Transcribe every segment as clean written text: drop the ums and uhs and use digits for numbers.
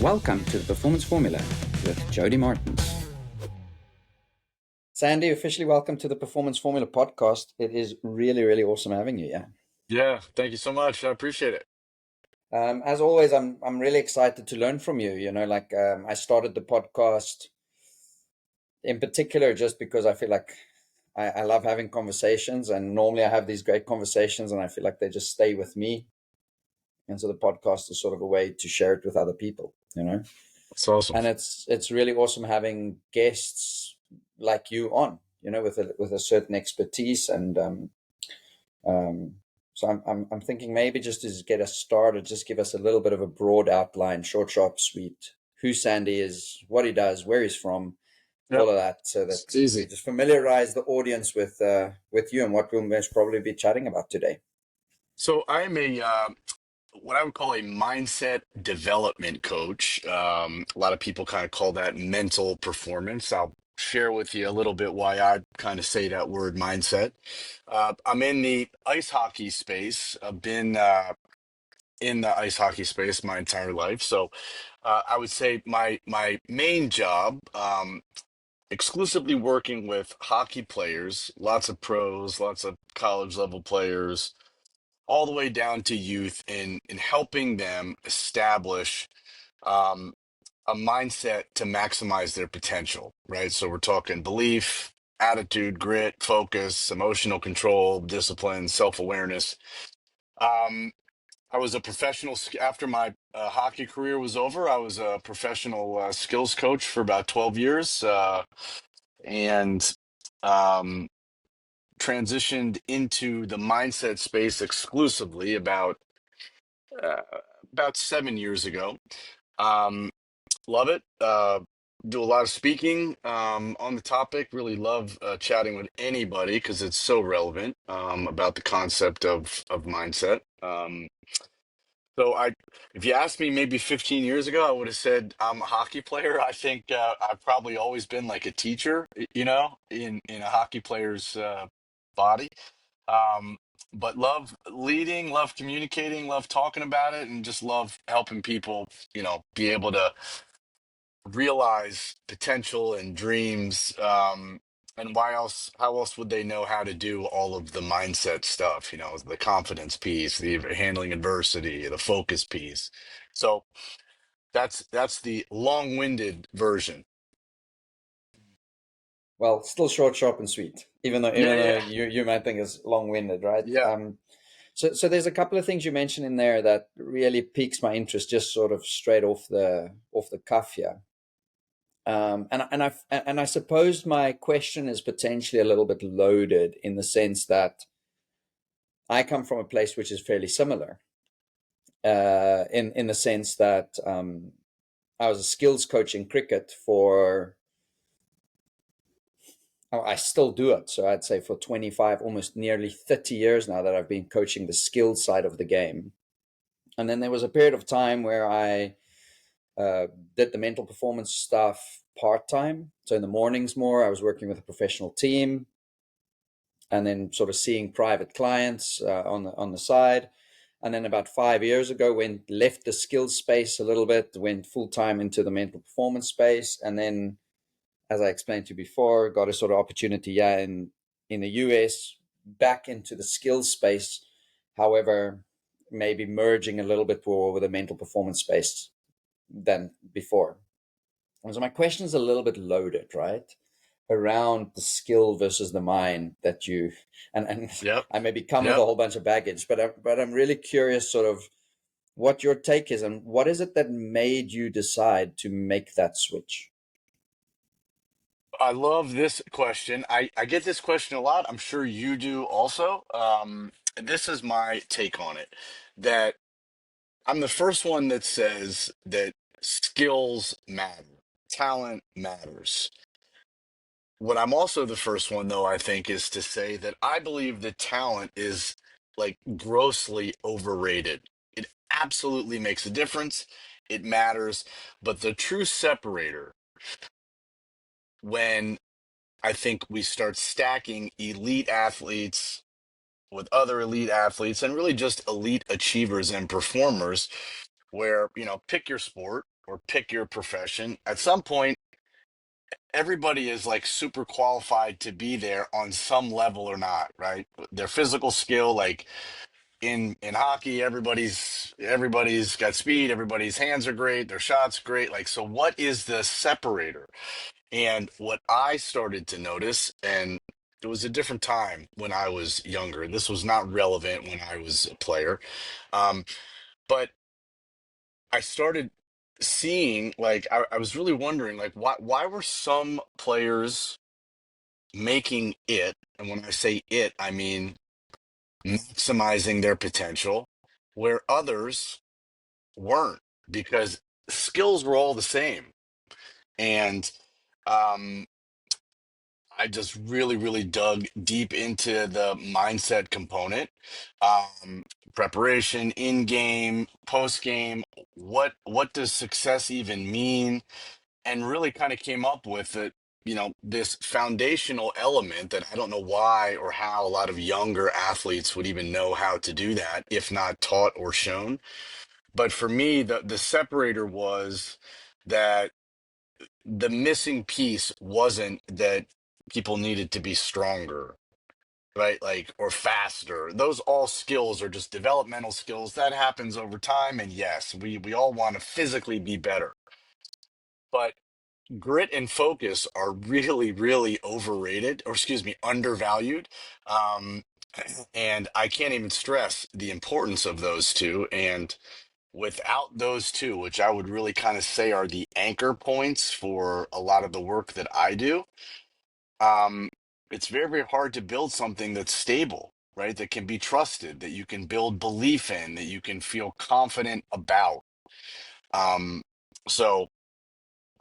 Welcome to the Performance Formula with JODY Martins. Sandy, officially welcome to the Performance Formula podcast. It is really, really awesome having you. Yeah. Yeah, thank you so much. I appreciate it. As always, I'm really excited to learn from you. I started the podcast in particular just because I feel like I love having conversations, and normally I have these great conversations, and I feel like they just stay with me. And so the podcast is sort of a way to share it with other people. It's awesome. And it's really awesome having guests like you on, with a certain expertise. And um, so I'm thinking maybe just to get us started, just give us a little bit of a broad outline, short, sharp, sweet, who Sandy is, what he does, where he's from, Yep, all of that, so that it's we easy. just familiarize the audience with you and what we'll most probably be chatting about today. So I'm a what I would call a mindset development coach. A lot of people kind of call that mental performance. I'll share with you a little bit why I kind of say that word mindset. I'm in the ice hockey space. I've been in the ice hockey space my entire life. So I would say my main job. Exclusively working with hockey players, lots of pros, lots of college level players, all the way down to youth in helping them establish um, a mindset to maximize their potential, right? So we're talking belief, attitude, grit, focus, emotional control, discipline, self-awareness. Um, I was a professional after my hockey career was over. I was a professional skills coach for about 12 years. And um, transitioned into the mindset space exclusively uh, about 7 years ago. Um, love it. Do a lot of speaking on the topic. Really love chatting with anybody because it's so relevant about the concept of mindset. So if you asked me maybe 15 years ago, I would have said I'm a hockey player. I think I've probably always been like a teacher, in a hockey player's body. Um, but love leading, love communicating, love talking about it, and just love helping people, be able to realize potential and dreams. And how else would they know how to do all of the mindset stuff, the confidence piece, the handling adversity, the focus piece. So that's the long-winded version. Well, still short, sharp, and sweet, even though Yeah, yeah, you might think it's long-winded, right? yeah. So there's a couple of things you mentioned in there that really piques my interest, just sort of straight off the cuff here. And I suppose my question is potentially a little bit loaded in the sense that I come from a place which is fairly similar, in the sense that I was a skills coach in cricket for. Oh, I still do it. So I'd say for 25, almost nearly 30 years now that I've been coaching the skills side of the game. And then there was a period of time where I uh, did the mental performance stuff part time. So in the mornings, more, I was working with a professional team, and then sort of seeing private clients on the side. And then about 5 years ago, went left the skills space a little bit, went full time into the mental performance space, and then, as I explained to you before, got a sort of opportunity, yeah, in the US, back into the skills space. However, maybe merging a little bit more with the mental performance space than before. And so my question is a little bit loaded, right? Around the skill versus the mind that you and Yep, I maybe come with a yep. whole bunch of baggage, but I'm really curious, sort of, what your take is, and what is it that made you decide to make that switch? I love this question. I get this question a lot. I'm sure you do also. This is my take on it, that I'm the first one that says that skills matter, talent matters. What I'm also the first one, though, I think, is to say that I believe that talent is like grossly overrated. It absolutely makes a difference. It matters. But the true separator, when I think we start stacking elite athletes with other elite athletes and really just elite achievers and performers, where, pick your sport. or pick your profession, at some point, everybody is like super qualified to be there on some level or not, right? Their physical skill, like in hockey, everybody's got speed, everybody's hands are great, their shots great. Like, so what is the separator? And what I started to notice, and it was a different time when I was younger. This was not relevant when I was a player. Um, but I started seeing, like, I was really wondering, like, why were some players making it? And when I say it, I mean maximizing their potential, where others weren't, because skills were all the same. And um, I just really, really dug deep into the mindset component, um, preparation, in game, post game. What does success even mean? And really kind of came up with it. This foundational element that I don't know why or how a lot of younger athletes would even know how to do that, if not taught or shown. But for me, the separator was that the missing piece wasn't that people needed to be stronger, right? Like, or faster. Those all skills are just developmental skills that happens over time. And yes, we all want to physically be better, but grit and focus are really, really overrated, or excuse me, undervalued. Um, and I can't even stress the importance of those two. And without those two, which I would really kind of say are the anchor points for a lot of the work that I do, um, it's very, very hard to build something that's stable, right? That can be trusted, that you can build belief in, that you can feel confident about. Um, so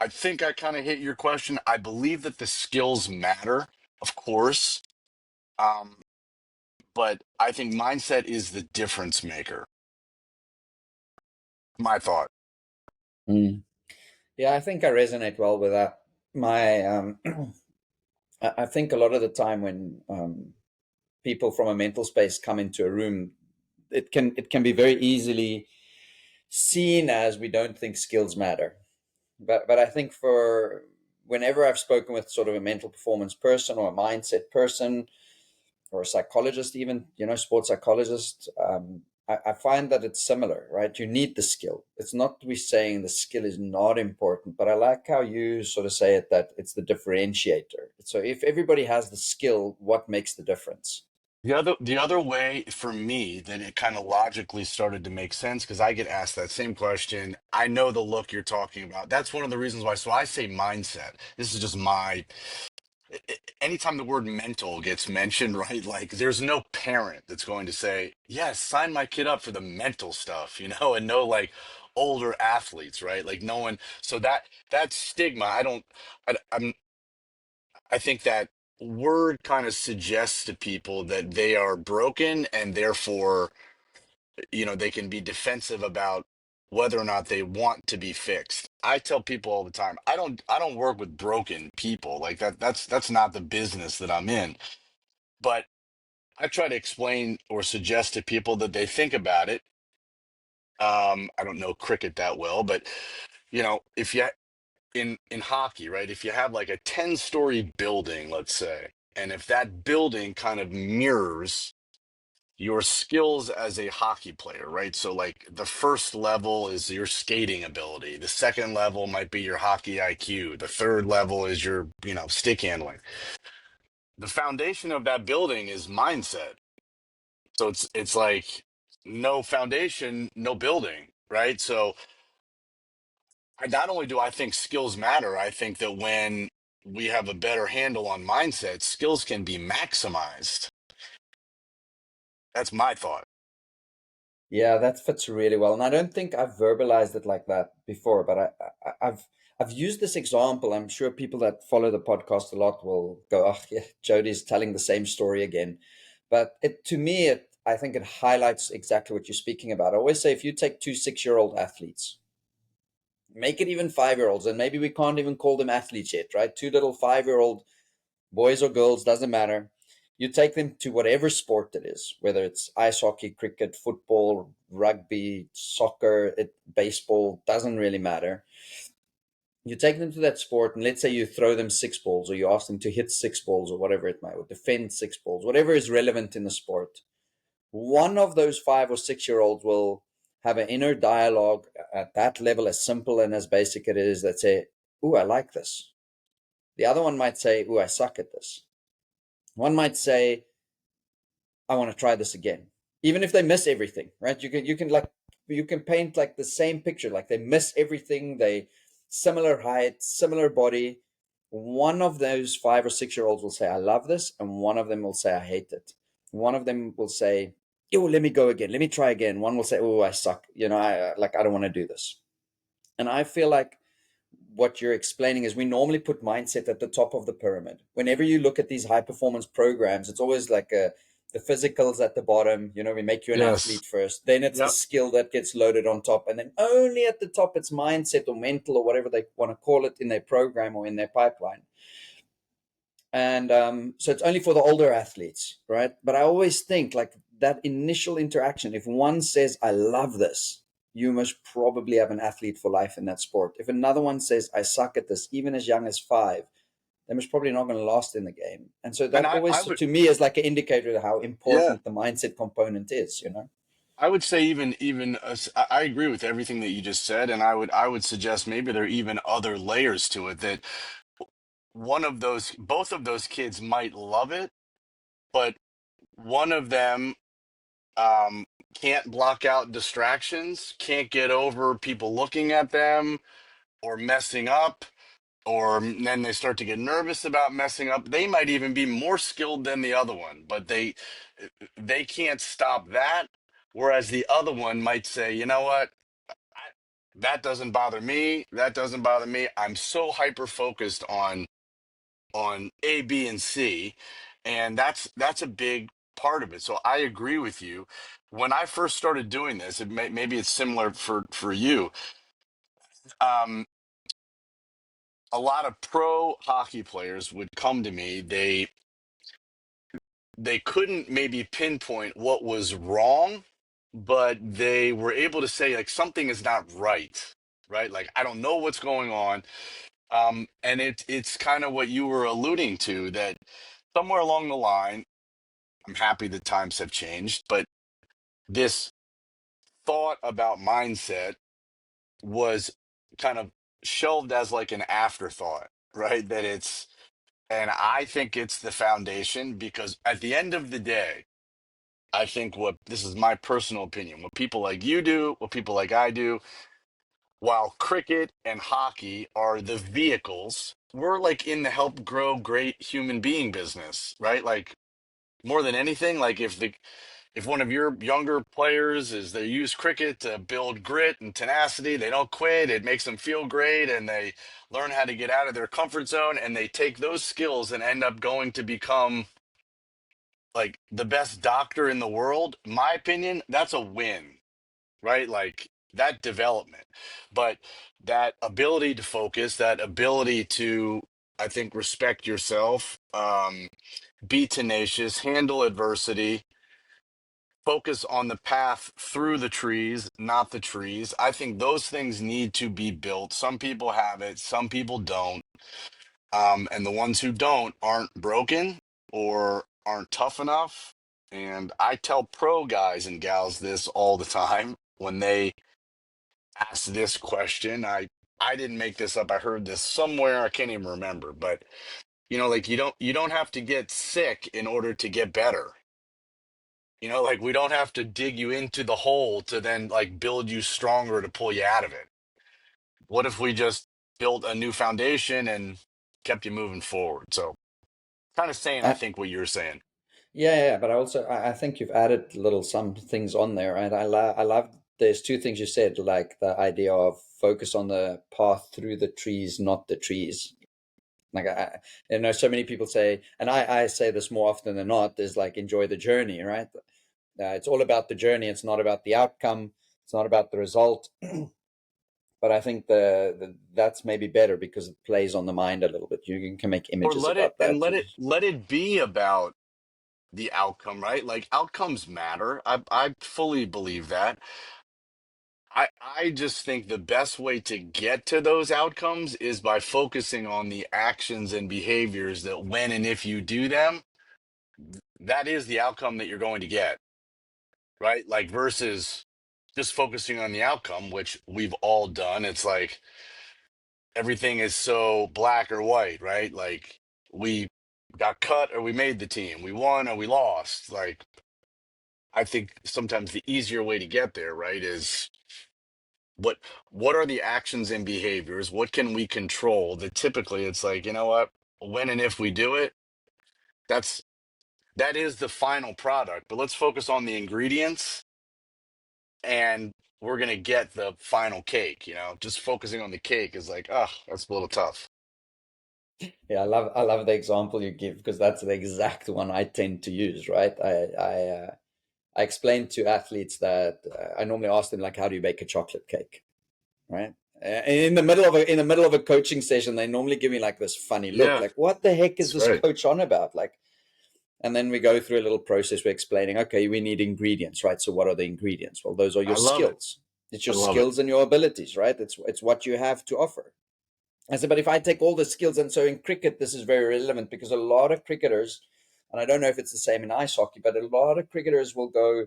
I think I kind of hit your question. I believe that the skills matter, of course, um, but I think mindset is the difference maker. My thought. Mm. Yeah, I think I resonate well with that. My, I think a lot of the time when people from a mental space come into a room, it can be very easily seen as we don't think skills matter. But I think for whenever I've spoken with sort of a mental performance person or a mindset person or a psychologist, even, sports psychologist, I find that it's similar, right? You need the skill. It's not we saying the skill is not important, but I like how you sort of say it, that it's the differentiator. So if everybody has the skill, what makes the difference? The other way for me that it kind of logically started to make sense, because I get asked that same question. I know the look you're talking about. That's one of the reasons why. So I say mindset. This is just my. Anytime the word mental gets mentioned, right? Like, there's no parent that's going to say, "Yes, sign my kid up for the mental stuff," and no, like, older athletes, right? Like, no one. So that stigma, I don't. I think that word kind of suggests to people that they are broken, and therefore, they can be defensive about whether or not they want to be fixed. I tell people all the time, I don't work with broken people. Like, that's not the business that I'm in. But I try to explain or suggest to people that they think about it. I don't know cricket that well, but if you in hockey, right? If you have like a 10-story building, let's say, and if that building kind of mirrors your skills as a hockey player, right? So, like, the first level is your skating ability. The second level might be your hockey IQ. The third level is your, stick handling. The foundation of that building is mindset. So it's like, no foundation, no building, right? So not only do I think skills matter, I think that when we have a better handle on mindset, skills can be maximized. That's my thought. Yeah, that fits really well. And I don't think I've verbalized it like that before, but I've used this example. I'm sure people that follow the podcast a lot will go, "Oh, yeah, Jody's telling the same story again." But to me, I think it highlights exactly what you're speaking about. I always say, if you take two 6-year-old athletes, make it even 5-year-olds, and maybe we can't even call them athletes yet, right? Two little 5-year-old boys or girls, doesn't matter. You take them to whatever sport it is, whether it's ice hockey, cricket, football, rugby, soccer, baseball, doesn't really matter. You take them to that sport, and let's say you throw them six balls, or you ask them to hit six balls, or whatever it might, or defend six balls, whatever is relevant in the sport. One of those 5 or 6 year olds will have an inner dialogue at that level, as simple and as basic it is, that say, "Ooh, I like this." The other one might say, "Ooh, I suck at this." One might say, "I want to try this again." Even if they miss everything, right? You can paint like the same picture, like they miss everything, they similar height, similar body. One of those 5 or 6 year olds will say, "I love this," and one of them will say, "I hate it." One of them will say, "Oh, let me go again. Let me try again." One will say, "Oh, I suck. I don't want to do this." And I feel like what you're explaining is we normally put mindset at the top of the pyramid. Whenever you look at these high performance programs, it's always like the physicals at the bottom. We make you an Yes. athlete first, then it's the Yep. skill that gets loaded on top, and then only at the top it's mindset or mental or whatever they want to call it in their program or in their pipeline. And so it's only for the older athletes, right? But I always think like that initial interaction, if one says, "I love this," you must probably have an athlete for life in that sport. If another one says, "I suck at this," even as young as 5, they're most probably not going to last in the game. And so And that I always, would, to me, is like an indicator of how yeah, important the mindset component is. I would say I agree with everything that you just said, and I would suggest maybe there are even other layers to it that both of those kids might love it, but one of them um, can't block out distractions, can't get over people looking at them or messing up, or then they start to get nervous about messing up. They might even be more skilled than the other one, but they can't stop that. Whereas the other one might say, "You know what? That doesn't bother me. That doesn't bother me. I'm so hyper focused on A, B, and C," and that's a big part of it. So I agree with you. When I first started doing this, maybe it's similar for you. Um, a lot of pro hockey players would come to me. They couldn't maybe pinpoint what was wrong, but they were able to say like something is not right, right? Like I don't know what's going on. And it's kind of what you were alluding to, that somewhere along the line, I'm happy the times have changed, but this thought about mindset was kind of shelved as like an afterthought, right? And I think it's the foundation, because at the end of the day, I think what this is my personal opinion, what people like you do, what people like I do, while cricket and hockey are the vehicles, we're like in the help grow great human being business, right? Like more than anything, like if one of your younger players is they use cricket to build grit and tenacity, they don't quit, it makes them feel great, and they learn how to get out of their comfort zone, and they take those skills and end up going to become like the best doctor in the world. My opinion, that's a win, right? Like that development. But that ability to focus, that ability to, I think, respect yourself, be tenacious, handle adversity, focus on the path through the trees, not the trees. I think those things need to be built. Some people have it, some people don't. And the ones who don't aren't broken or aren't tough enough. And I tell pro guys and gals this all the time when they ask this question. I didn't make this up. I heard this somewhere. I can't even remember. But like you don't have to get sick in order to get better. Like we don't have to dig you into the hole to then like build you stronger to pull you out of it. What if we just built a new foundation and kept you moving forward? So kind of saying, I I, think what you're saying. yeah, but I think you've added little some things on there, and I love there's two things you said, like the idea of focus on the path through the trees, not the trees. Like so many people say, and I say this more often than not, is like enjoy the journey, right? It's all about the journey. It's not about the outcome. It's not about the result. But I think that's maybe better because it plays on the mind a little bit. You can make Or images let it about and that. let it be about the outcome, right? Like outcomes matter. I fully believe that. I just think the best way to get to those outcomes is by focusing on the actions and behaviors that when and if you do them, that is the outcome that you're going to get, right? Like versus just focusing on the outcome, which we've all done. It's like everything is so black or white, right? Like we got cut or we made the team, we won or we lost. Like I think sometimes the easier way to get there, right, is what what are the actions and behaviors? What can we control? That typically it's like, you know what? When and if we do it, that's that is the final product. But let's focus on the ingredients and we're gonna get the final cake, you know. Just focusing on the cake is like, oh, that's a little tough. Yeah, I love the example you give because that's the exact one I tend to use, right? I explain to athletes that I normally ask them like, how do you bake a chocolate cake, right? In the middle of a coaching session, they normally give me like this funny look, Yeah, like, what the heck is that's this right. coach on about? Like, and then we go through a little process. We're explaining, okay, we need ingredients, right? So what are the ingredients? Well, those are your I love it. skills. It's I your love it. skills and your abilities, right? It's what you have to offer. I said, but if I take all the skills, and so in cricket, this is very relevant because a lot of cricketers, and I don't know if it's the same in ice hockey, but a lot of cricketers will go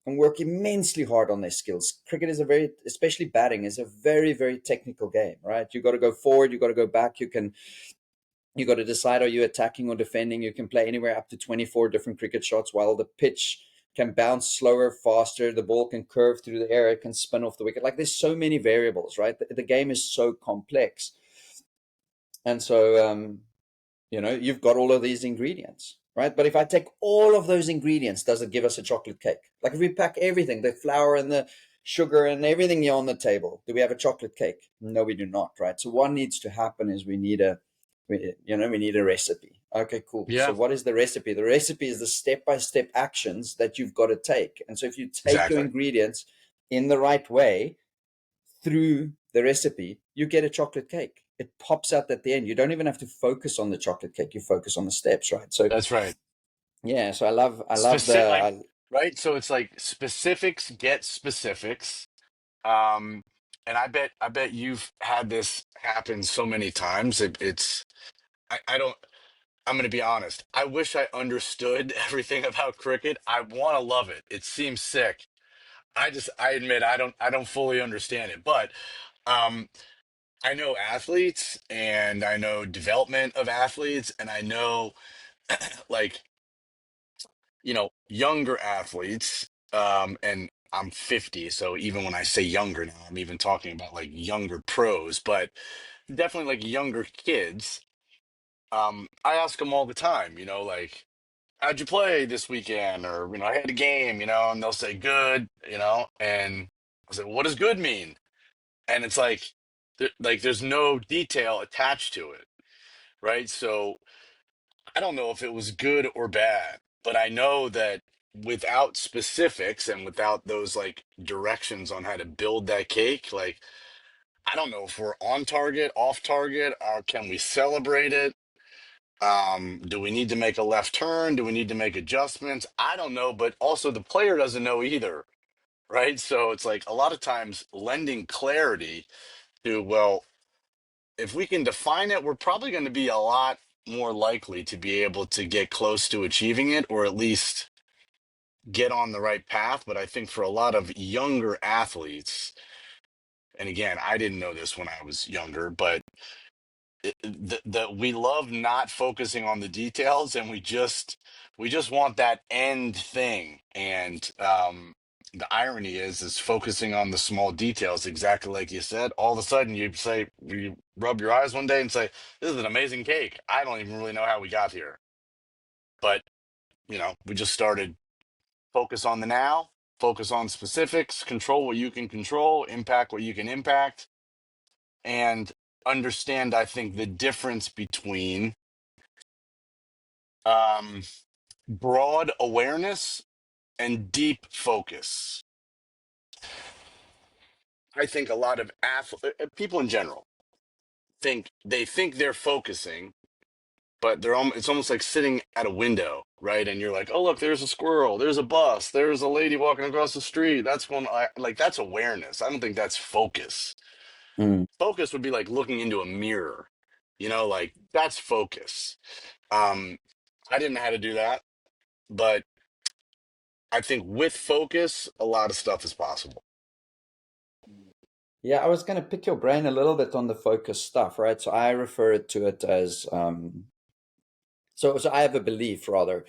and work immensely hard on their skills. Cricket is a very, especially batting, is a very, very technical game, right? You got to go forward, you got to go back. You got to decide, are you attacking or defending? You can play anywhere up to 24 different cricket shots while the pitch can bounce slower, faster. The ball can curve through the air. It can spin off the wicket. Like there's so many variables, right? The game is so complex. And so, you've got all of these ingredients, right? But if I take all of those ingredients, does it give us a chocolate cake? Like if we pack everything, the flour and the sugar and everything here on the table, do we have a chocolate cake? No, we do not, right? So what needs to happen is we need a recipe. Okay, cool. So Yeah, what is the recipe? The recipe is the step-by-step actions that you've got to take. And so if you take your exactly. ingredients in the right way, through the recipe, you get a chocolate cake. It pops out at the end. You don't even have to focus on the chocolate cake. You focus on the steps, right? So That's right. yeah, so I love Specific, like, the right? So it's like specifics get specifics. Um, and I bet you've had this happen so many times. I don't, I'm going to be honest. I wish I understood everything about cricket. I want to love it. It seems sick. I admit I don't fully understand it, but um, I know athletes and I know development of athletes and I know like, younger athletes, and I'm 50, so even when I say younger now, I'm even talking about like younger pros, but definitely like younger kids. I ask them all the time, like, how'd you play this weekend? Or, I had a game, and they'll say good, and I say, what does good mean? And it's like, there's no detail attached to it, right? So I don't know if it was good or bad, but I know that without specifics and without those like directions on how to build that cake, like I don't know if we're on target, off target, or can we celebrate it? Do we need to make a left turn? Do we need to make adjustments? I don't know, but also the player doesn't know either, right? So it's like a lot of times lending clarity to, well, if we can define it, we're probably going to be a lot more likely to be able to get close to achieving it or at least get on the right path. But I think for a lot of younger athletes, and again, I didn't know this when I was younger, but we love not focusing on the details and we just want that end thing. And the irony is focusing on the small details, exactly like you said. All of a sudden you rub your eyes one day and say, this is an amazing cake. I don't even really know how we got here, but we just started. Focus on the now, focus on specifics, control what you can control, impact what you can impact, and understand, I think, the difference between um, broad awareness and deep focus. I think a lot of people in general think they're focusing, but it's almost like sitting at a window, right? And you're like, oh, look, there's a squirrel, there's a bus, there's a lady walking across the street. That's when like that's awareness. I don't think that's focus. Mm. Focus would be like looking into a mirror, like that's focus. Um, I didn't know how to do that, but I think with focus, a lot of stuff is possible. Yeah, I was going to pick your brain a little bit on the focus stuff, right? So I refer to it as so I have a belief rather,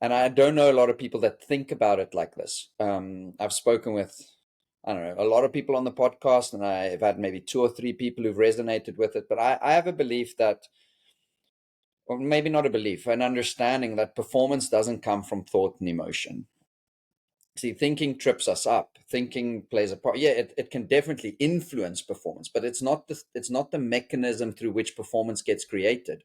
and I don't know a lot of people that think about it like this. I've spoken with, I don't know, a lot of people on the podcast, and I've had maybe two or three people who've resonated with it. But I have a belief that, or maybe not a belief, an understanding that performance doesn't come from thought and emotion. See, thinking trips us up. Thinking plays a part. Yeah, it can definitely influence performance, but it's not the mechanism through which performance gets created.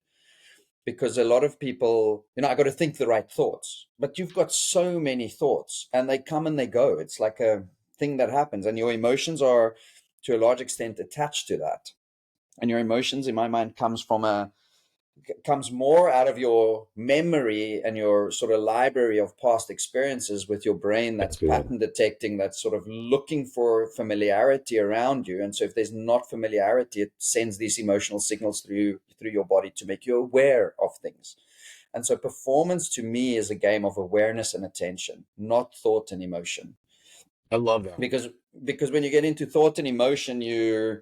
Because a lot of people, I got to think the right thoughts, but you've got so many thoughts and they come and they go. It's like a thing that happens, and your emotions are to a large extent attached to that. And your emotions, in my mind, comes more out of your memory and your sort of library of past experiences with your brain that's That's good. pattern detecting, that's sort of looking for familiarity around you. And so if there's not familiarity, it sends these emotional signals through your body to make you aware of things. And so performance to me is a game of awareness and attention, not thought and emotion. I love that. Because when you get into thought and emotion, the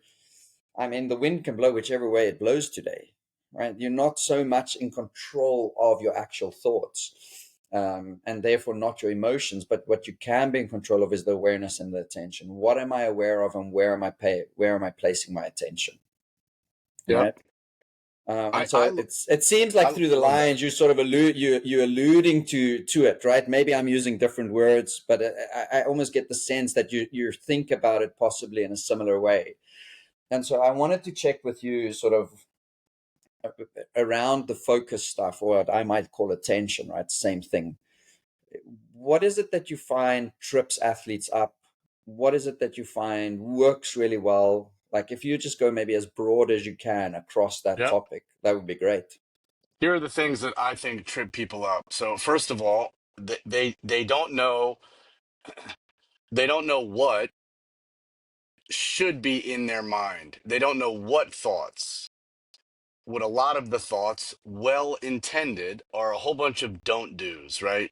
wind can blow whichever way it blows today, right? You're not so much in control of your actual thoughts, and therefore not your emotions. But what you can be in control of is the awareness and the attention. What am I aware of, and where am I placing my attention, Yep. right? And I so I it seems like I through the love that. lines you sort of you're alluding to it, right? Maybe I'm using different words, but I almost get the sense that you think about it possibly in a similar way. And so I wanted to check with you sort of around the focus stuff, or what I might call attention, right? Same thing. What is it that you find trips athletes up? What is it that you find works really well? Like if you just go maybe as broad as you can across that Yep. topic, that would be great. Here are the things that I think trip people up. So first of all, they don't know what should be in their mind. They don't know what thoughts. What a lot of the thoughts, well intended, are a whole bunch of don't do's, right?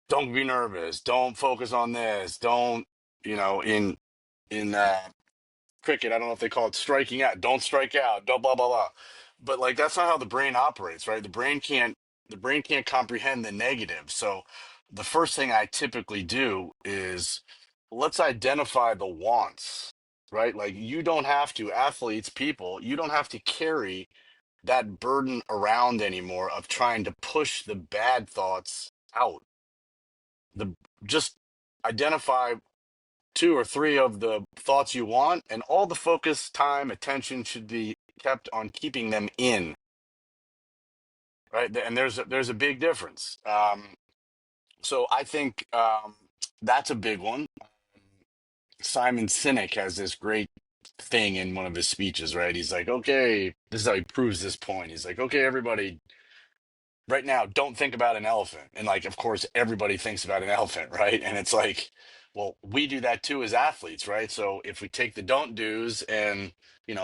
Don't be nervous. Don't focus on this. Don't, in cricket, I don't know if they call it striking out. Don't strike out. Don't blah blah blah. But like that's not how the brain operates, right? The brain can't comprehend the negative. So the first thing I typically do is let's identify the wants, right? Like you don't have to, athletes, people, you don't have to carry that burden around anymore of trying to push the bad thoughts out. The Just identify two or three of the thoughts you want, and all the focus, time, attention should be kept on keeping them in, right? And there's a big difference. So I think that's a big one. Simon Sinek has this great thing in one of his speeches, right? He's like, okay, this is how he proves this point. He's like, okay, everybody, right now, don't think about an elephant. And like, of course, everybody thinks about an elephant, right? And it's like, well, we do that too as athletes, right? So if we take the don't do's and,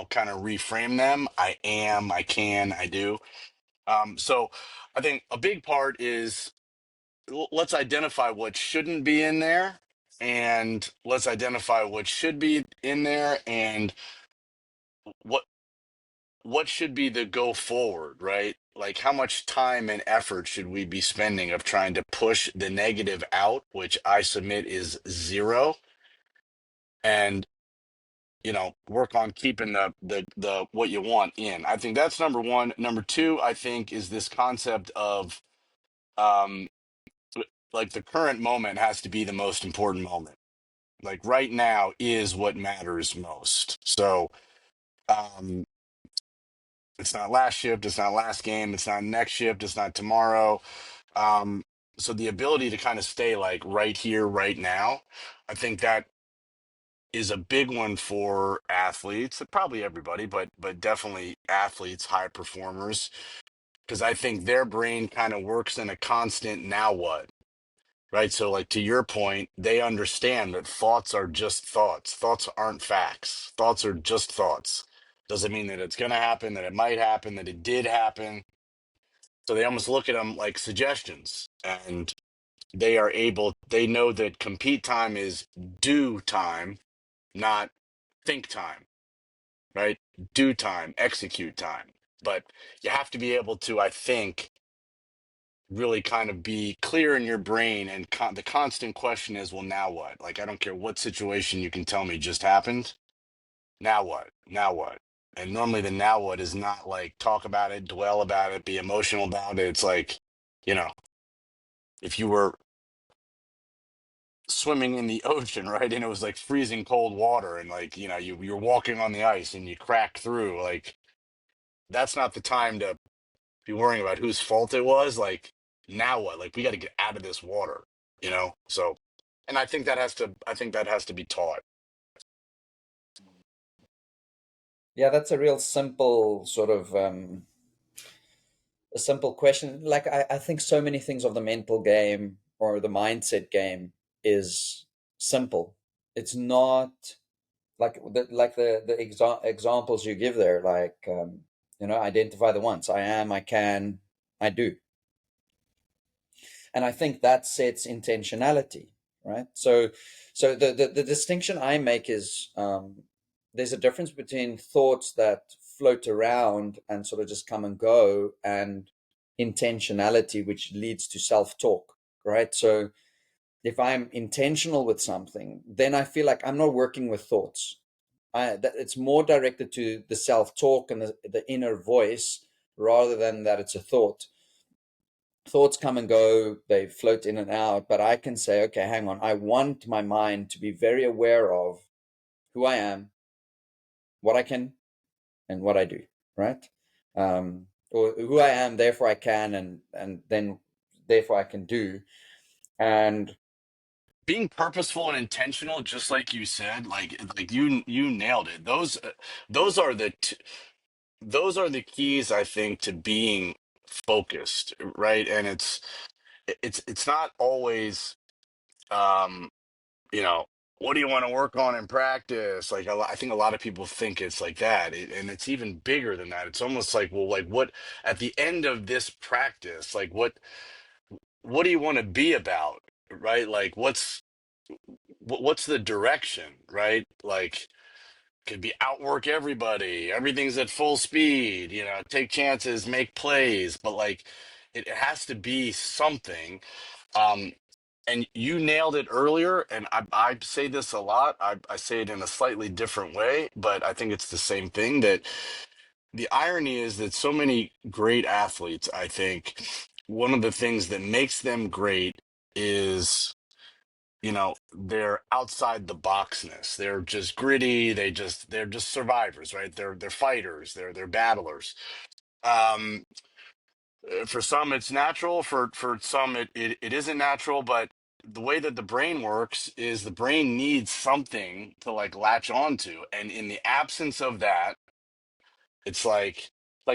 kind of reframe them, I am, I can, I do. So I think a big part is let's identify what shouldn't be in there, and let's identify what should be in there, and what what should be the go forward, right? Like how much time and effort should we be spending of trying to push the negative out, which I submit is zero, and work on keeping the what you want in. I think that's number one. Number two, I think, is this concept of um like the current moment has to be the most important moment. Like right now is what matters most. So um it's not last shift, it's not last game, it's not next shift, it's not tomorrow. Um, so the ability to kind of stay like right here, right now, I think that is a big one for athletes, probably everybody, but definitely athletes, high performers. because I think their brain kind of works in a constant now what, right? So, like to your point, they understand that thoughts are just thoughts. Thoughts aren't facts. Thoughts are just thoughts. Doesn't mean that it's going to happen, that it might happen, that it did happen. So they almost look at them like suggestions, and they know that compete time is do time, not think time, right? Do time, execute time. But you have to be able to, I think, really kind of be clear in your brain. And the constant question is, well, now what? Like, I don't care what situation you can tell me just happened. Now what? Now what? And normally the now what is not like talk about it, dwell about it, be emotional about it. It's like, you know, if you were swimming in the ocean, right? And it was like freezing cold water, and like, you know, you're walking on the ice and you crack through, like that's not the time to be worrying about whose fault it was. Like, now what? Like, we got to get out of this water, you know? So, and I think that has to be taught. Yeah, that's a real simple sort of a simple question. Like I think so many things of the mental game or the mindset game is simple. It's not like the examples you give there, like identify the wants. I am, I can, I do. And I think that sets intentionality, right? So the distinction I make is there's a difference between thoughts that float around and sort of just come and go, and intentionality, which leads to self-talk, right? So if I'm intentional with something, then I feel like I'm not working with thoughts. It's more directed to the self-talk and the inner voice, rather than that it's a thought. Thoughts come and go, they float in and out, but I can say, okay, hang on, I want my mind to be very aware of who I am, what I can, and what I do, right? Or who I am, therefore I can, and then therefore I can do. And Being purposeful and intentional, just like you said, like you nailed it. Those are those are the keys, I think, to being focused, right? And it's not always um you know, what do you want to work on in practice? Like, I think a lot of people think it's like that, and it's even bigger than that. It's almost like, well, like what at the end of this practice, like what do you want to be about, right? Like, what's the direction, right? Like, could be outwork everybody, everything's at full speed, you know, take chances, make plays, but like, it has to be something. Um, and you nailed it earlier, and I say this a lot. I say it in a slightly different way, but I think it's the same thing. That the irony is that so many great athletes, I think, one of the things that makes them great is, you know, they're outside the boxness. They're just gritty. They're just survivors, right? They're fighters. They're battlers. Um, for some it's natural, for some it isn't natural, but the way that the brain works is the brain needs something to like latch onto, and in the absence of that, it's like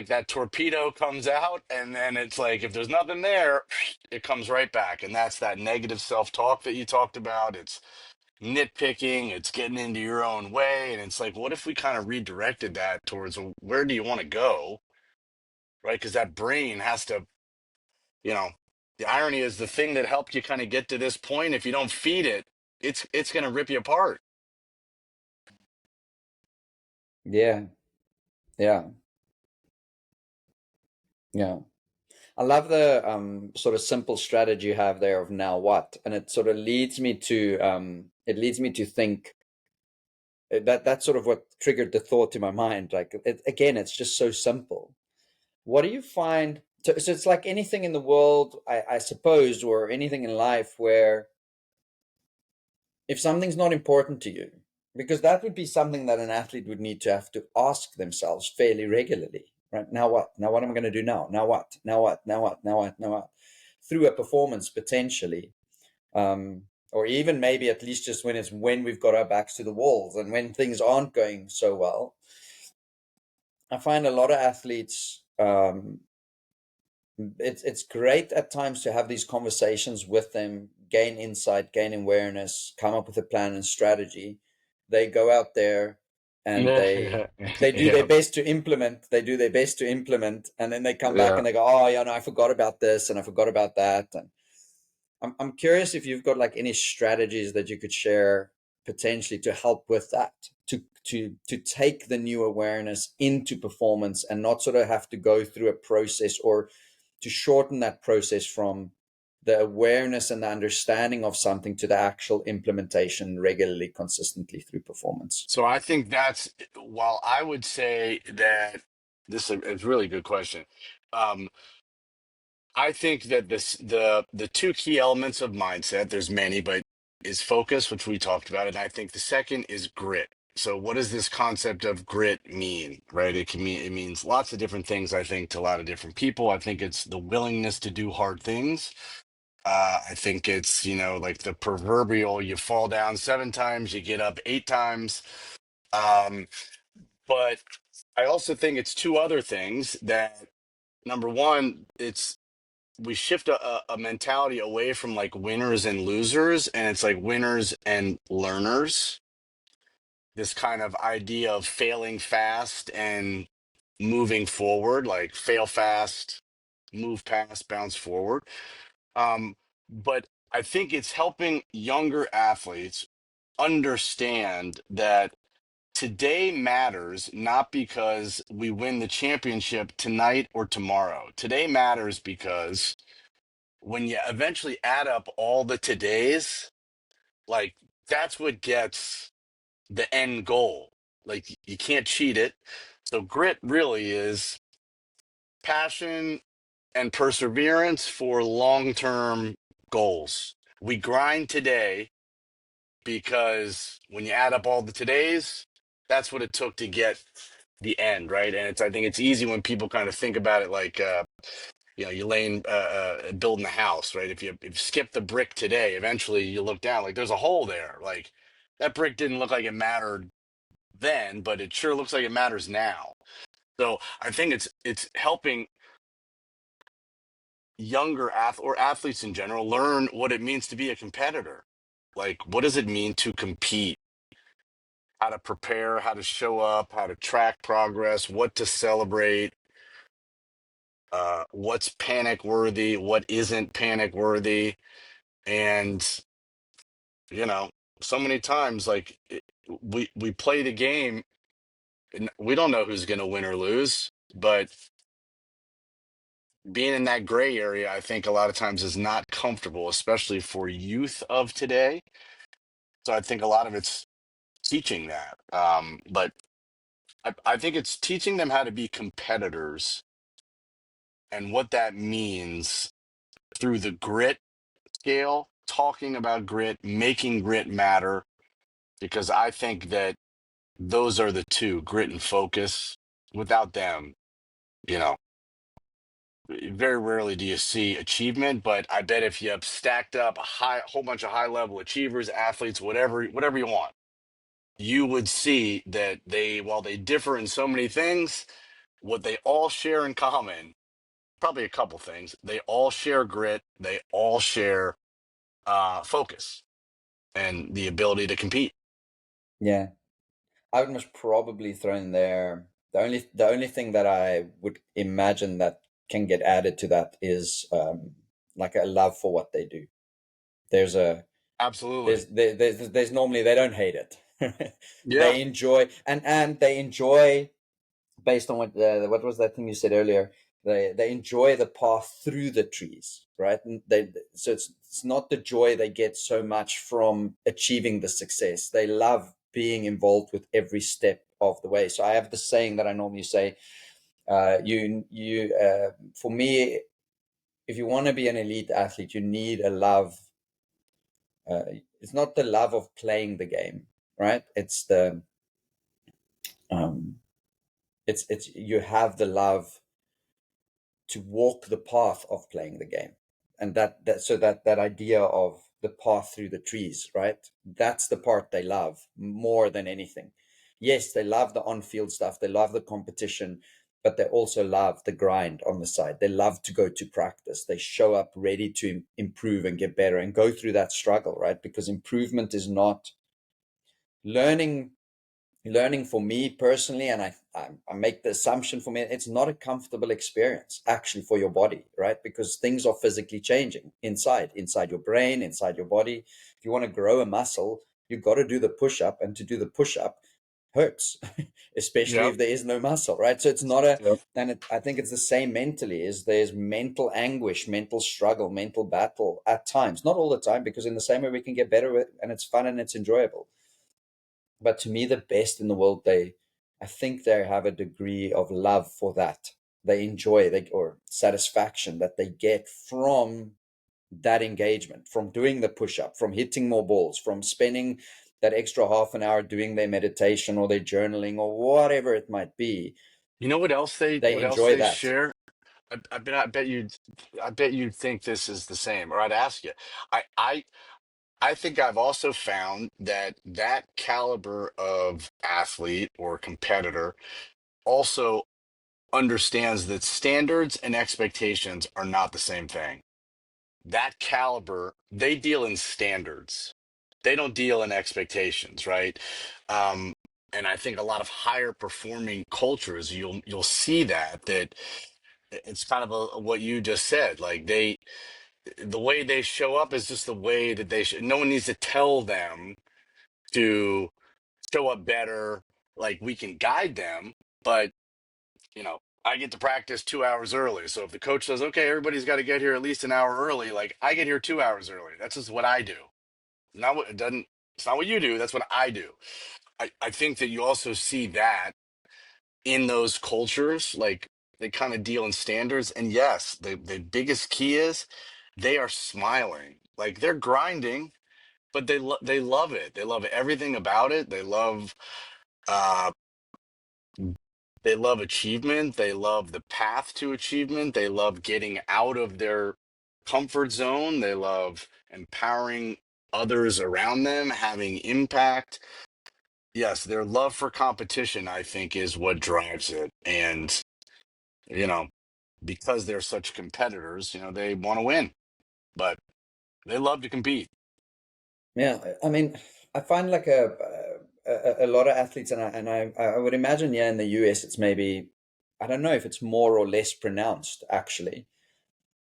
that torpedo comes out, and then it's like if there's nothing there, it comes right back, and that's that negative self-talk that you talked about. It's nitpicking, it's getting into your own way, and it's like, what if we kind of redirected that towards, well, where do you want to go, right? Because that brain has to, you know, the irony is the thing that helped you kind of get to this point, if you don't feed it, it's going to rip you apart. yeah, yeah, yeah. I love the sort of simple strategy you have there of now what, and it sort of leads me to think that's sort of what triggered the thought to my mind. Like again, it's just so simple. What do you find? So it's like anything in the world, I suppose, or anything in life where if something's not important to you, because that would be something that an athlete would need to have to ask themselves fairly regularly, right? Now what? Now what am I going to do now? Now what? Now what? Now what? Now what? Now what? Through a performance potentially, um, or even maybe at least just when we've got our backs to the walls and when things aren't going so well. I find a lot of athletes it's great at times to have these conversations with them, gain insight, gain awareness, come up with a plan and strategy. They go out there and Yeah, they do their yeah, best to implement. They do their best to implement, and then they come back yeah. and they go, "Oh, yeah, no, I forgot about this and I forgot about that." And I'm curious if you've got like any strategies that you could share potentially to help with that, to take the new awareness into performance and not sort of have to go through a process, or to shorten that process from the awareness and the understanding of something to the actual implementation regularly, consistently through performance. So I think that's, while I would say that this is a really good question. Um, I think that the two key elements of mindset, there's many, but is focus, which we talked about, and I think the second is grit. So what does this concept of grit mean, right? It means lots of different things, I think, to a lot of different people. I think it's the willingness to do hard things. I think it's, like the proverbial, you fall down 7 times, you get up 8 times. Um, but I also think it's two other things that, number one, we shift a mentality away from like winners and losers, and it's like winners and learners. This kind of idea of failing fast and moving forward, like fail fast, move past, bounce forward. Um, but I think it's helping younger athletes understand that today matters not because we win the championship tonight or tomorrow. Today matters because when you eventually add up all the todays, like that's what gets the end goal. Like you can't cheat it. So grit really is passion and perseverance for long-term goals. We grind today because when you add up all the todays, that's what it took to get the end, right? And I think it's easy when people kind of think about it like, you're laying, building a house, right? If you skip the brick today, eventually you look down, like there's a hole there. Like that brick didn't look like it mattered then, but it sure looks like it matters now. So I think it's helping younger or athletes in general learn what it means to be a competitor. Like, what does it mean to compete? How to prepare, how to show up, how to track progress, what to celebrate, what's panic worthy, what isn't panic worthy. And, you know, so many times, like, we play the game and we don't know who's going to win or lose, but being in that gray area, I think a lot of times is not comfortable, especially for youth of today. So I think a lot of it's teaching that. But I think it's teaching them how to be competitors and what that means through the grit scale, talking about grit, making grit matter, because I think that those are the two, grit and focus. Without them, you know, very rarely do you see achievement, but I bet if you have stacked up a whole bunch of high level achievers, athletes, whatever you want, you would see that while they differ in so many things, what they all share in common, probably a couple things. They all share grit. They all share focus and the ability to compete. Yeah, I would most probably throw in there the only thing that I would imagine that can get added to that is like a love for what they do. There's a Absolutely. there's normally they don't hate it. Yeah. They enjoy, and they enjoy, based on what was that thing you said earlier, they enjoy the path through the trees, right? And so it's not the joy they get so much from achieving the success. They love being involved with every step of the way. So I have the saying that I normally say, for me, if you want to be an elite athlete, you need a love. It's not the love of playing the game, right? Um, it's you have the love to walk the path of playing the game, and that idea of the path through the trees, right? That's the part they love more than anything. Yes, they love the on-field stuff, they love the competition, but they also love the grind on the side. They love to go to practice. They show up ready to improve and get better and go through that struggle, right? Because improvement is not learning. Learning for me personally, and I make the assumption for me, it's not a comfortable experience actually for your body, right? Because things are physically changing inside your brain, inside your body. If you want to grow a muscle, you've got to do the push up, and to do the push up hurts, especially Yep. if there is no muscle, right? So it's not a, Yep. and I think it's the same mentally. Is there's mental anguish, mental struggle, mental battle at times, not all the time, because in the same way we can get better with, and it's fun and it's enjoyable. But to me, the best in the world, I think they have a degree of love for that. They enjoy, or satisfaction that they get from that engagement, from doing the push up, from hitting more balls, from spending that extra half an hour doing their meditation or their journaling or whatever it might be. You know They what else enjoy they that. share? I bet you'd think this is the same, or I'd ask you. I I I think I've also found that that caliber of athlete or competitor also understands that standards and expectations are not the same thing. That caliber, they deal in standards. They don't deal in expectations, right? Um, and I think a lot of higher performing cultures, you'll see that it's kind of what you just said. Like the way they show up is just the way that they should. No one needs to tell them to show up better. Like we can guide them, but I get to practice 2 hours early. So if the coach says, okay, everybody's got to get here at least an hour early, like I get here 2 hours early. That's just what I do. Not what it doesn't, it's not what you do. That's what I do. I think that you also see that in those cultures, like they kind of deal in standards. And yes, the biggest key is they are smiling. Like they're grinding, but they love it. They love everything about it. Uh They love achievement. They love the path to achievement. They love getting out of their comfort zone. They love empowering others around them, having impact. Yes, their love for competition, I think, is what drives it. And, you know, because they're such competitors, they want to win, but they love to compete. Yeah, I mean, I find like a lot of athletes, and I would imagine, yeah, in the US, it's maybe, I don't know if it's more or less pronounced actually.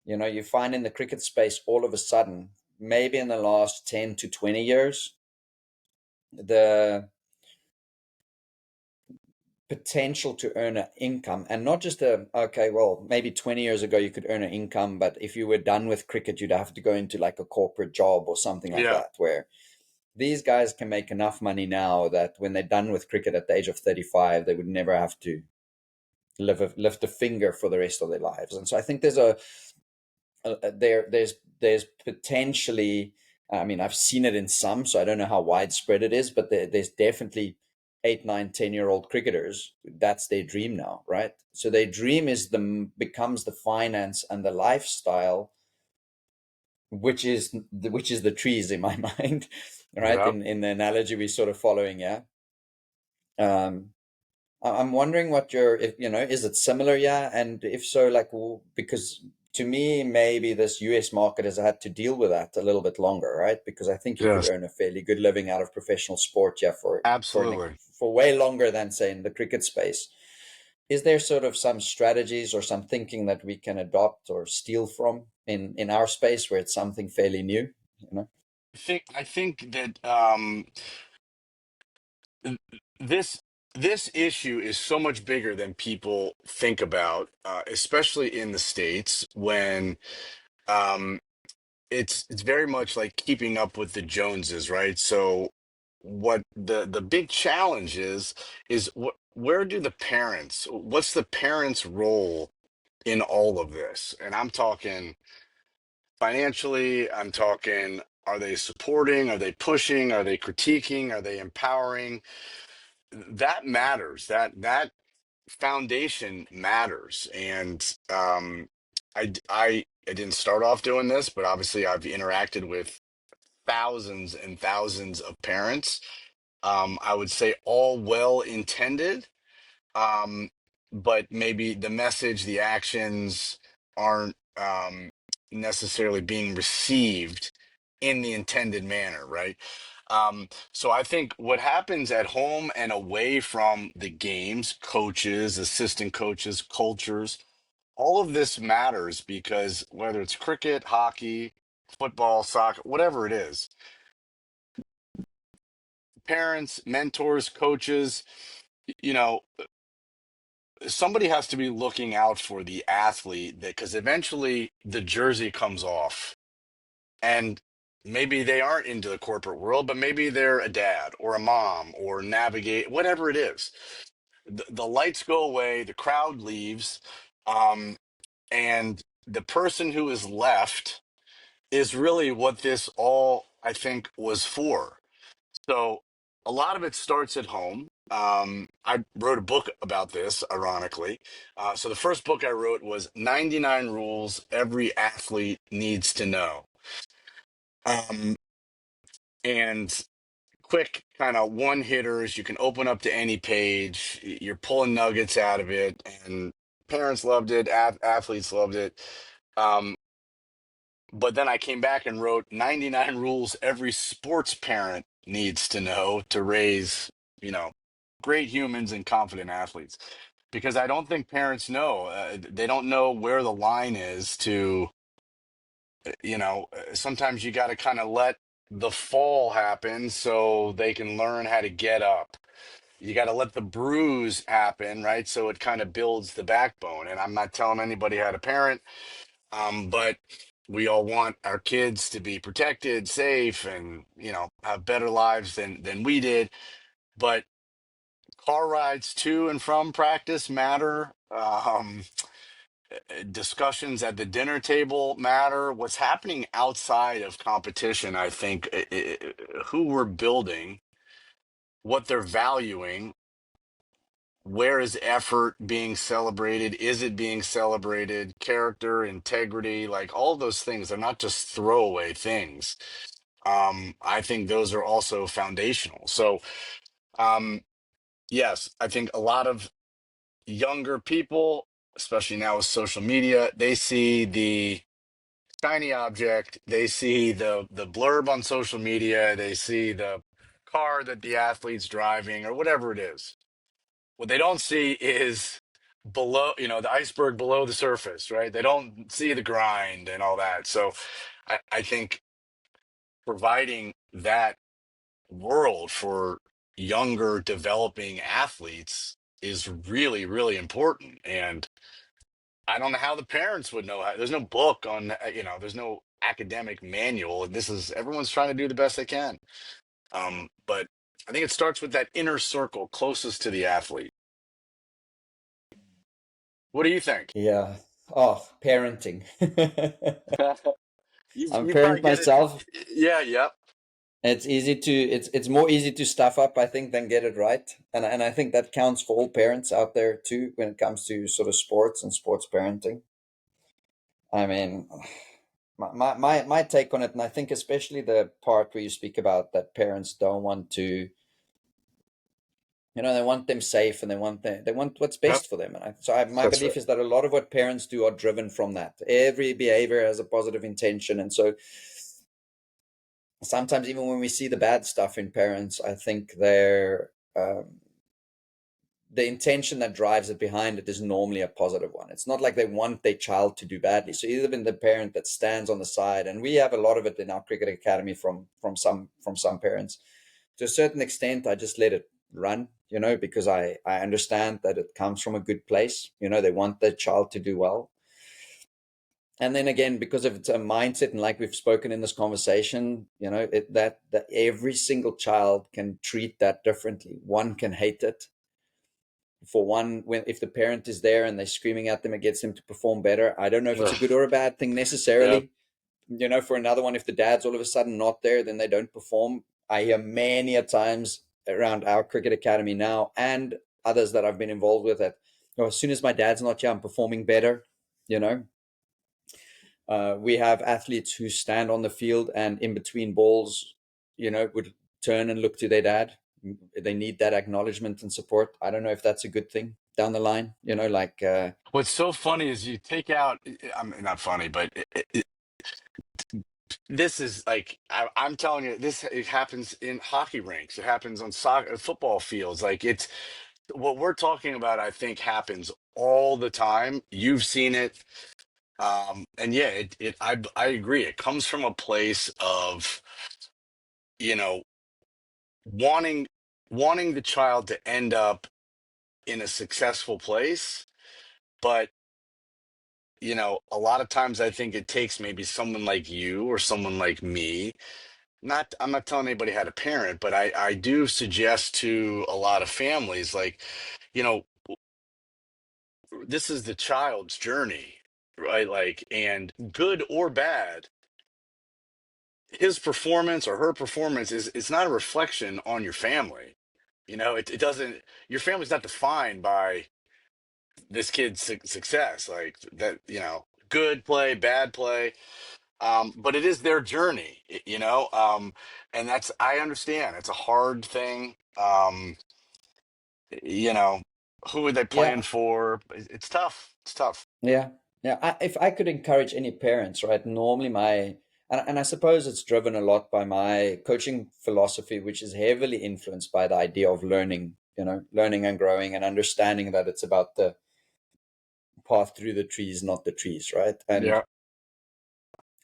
You find in the cricket space all of a sudden, maybe in the last 10 to 20 years, the potential to earn an income, and not just okay, well, maybe 20 years ago you could earn an income, but if you were done with cricket, you'd have to go into like a corporate job or something like Yeah. that, where these guys can make enough money now that when they're done with cricket at the age of 35, they would never have to lift a finger for the rest of their lives. And so I think there's potentially, I mean, I've seen it in some, so I don't know how widespread it is, but there's definitely 8, 9, 10-year-old cricketers. That's their dream now, right? So their dream becomes the finance and the lifestyle, which is the trees in my mind, right? Yep. In the analogy we're sort of following, yeah. Um, I'm wondering what is it similar? Yeah. And if so, like, well, because to me, maybe this US market has had to deal with that a little bit longer, right? Because I think you could Yes, earn a fairly good living out of professional sport, yeah, absolutely. for way longer than, say, in the cricket space. Is there sort of some strategies or some thinking that we can adopt or steal from in our space where it's something fairly new, you know? I think that th- this this issue is so much bigger than people think about, especially in the States when um, it's very much like keeping up with the Joneses, right? So what the big challenge is where do the parents, what's the parents' role in all of this? And I'm talking financially, I'm talking, are they supporting, are they pushing, are they critiquing, are they empowering? That matters. That foundation matters. And I didn't start off doing this, but obviously I've interacted with thousands and thousands of parents. I would say all well intended. Um, but maybe the message, the actions aren't necessarily being received in the intended manner, right? So I think what happens at home and away from the games, coaches, assistant coaches, cultures, all of this matters because whether it's cricket, hockey, football, soccer, whatever it is, parents, mentors, coaches, you know, somebody has to be looking out for the athlete because eventually the jersey comes off and maybe they aren't into the corporate world, but maybe they're a dad or a mom or navigate, whatever it is. The lights go away, the crowd leaves, um, and the person who is left is really what this all, I think, was for. So a lot of it starts at home. I wrote a book about this, ironically. So the first book I wrote was 99 Rules Every Athlete Needs to Know. Um, and quick kind of one hitters, you can open up to any page. You're pulling nuggets out of it, and parents loved it, athletes loved it. Um, but then I came back and wrote 99 rules every sports parent needs to know to raise, you know, great humans and confident athletes. Because I don't think parents know. They don't know where the line is to, sometimes you got to kind of let the fall happen so they can learn how to get up. You got to let the bruise happen, right? So it kind of builds the backbone. And I'm not telling anybody how to parent. But we all want our kids to be protected, safe, and have better lives than we did. But car rides to and from practice matter. Discussions at the dinner table matter. What's happening outside of competition, I think, who we're building, what they're valuing, where is effort being celebrated? Is it being celebrated? Character, integrity, like all those things, they're not just throwaway things. I think those are also foundational. So, um, yes, I think a lot of younger people, especially now with social media, they see the shiny object, they see the blurb on social media, they see the car that the athlete's driving or whatever it is. What they don't see is below, the iceberg below the surface, right? They don't see the grind and all that. So I think providing that world for younger developing athletes is really, really important. And I don't know how the parents would know how. There's no book on, there's no academic manual. This is everyone's trying to do the best they can. But I think it starts with that inner circle closest to the athlete. What do you think? Yeah. Oh, parenting. You I'm a you probably parent get it. myself. Yeah, yep. It's more easy to stuff up, I think, than get it right. And I think that counts for all parents out there too when it comes to sort of sports and sports parenting. I mean, my take on it, and I think especially the part where you speak about that parents don't want to, they want them safe and they want what's Yep, best for them. My that's right. belief is that a lot of what parents do are driven from that. Every behavior has a positive intention, and so sometimes even when we see the bad stuff in parents, I think the intention that drives it behind it is normally a positive one. It's not like they want their child to do badly. So even the parent that stands on the side, and we have a lot of it in our cricket academy from some parents. To a certain extent, I just let it run, because I understand that it comes from a good place. They want their child to do well. And then again, because of it's a mindset, and like we've spoken in this conversation, that every single child can treat that differently. One can hate it. For one, when if the parent is there and they're screaming at them, it gets them to perform better. I don't know if it's a Ugh. good or a bad thing Yep. necessarily. For another one, if the dad's all of a sudden not there, then they don't perform. I hear many a times around our cricket academy now and others that I've been involved with that, as soon as my dad's not here, I'm performing better. You know, we have athletes who stand on the field and in between balls, would turn and look to their dad. They need that acknowledgement and support. I don't know if that's a good thing. down the line, like, What's so funny is you take out, I'm not funny, but this is like, I'm telling you, it happens in hockey rinks. It happens on soccer, football fields. Like it's what we're talking about, I think happens all the time. You've seen it. And yeah, I agree. It comes from a place of, you know, wanting, wanting the child to end up in a successful place. But, a lot of times I think it takes maybe someone like you or someone like me. I'm not telling anybody how to parent, but I do suggest to a lot of families, like, you know, this is the child's journey, right? Like, and good or bad, his performance or her performance is it's not a reflection on your family. It doesn't, your family's not defined by this kid's success, like that, good play, bad play. But it is their journey, and I understand it's a hard thing. You know, who are they yeah, playing for? It's tough. It's tough. yeah, yeah. If I could encourage any parents, right, normally and I suppose it's driven a lot by my coaching philosophy, which is heavily influenced by the idea of learning, learning and growing and understanding that it's about the path through the trees, not the trees, right? And Yeah.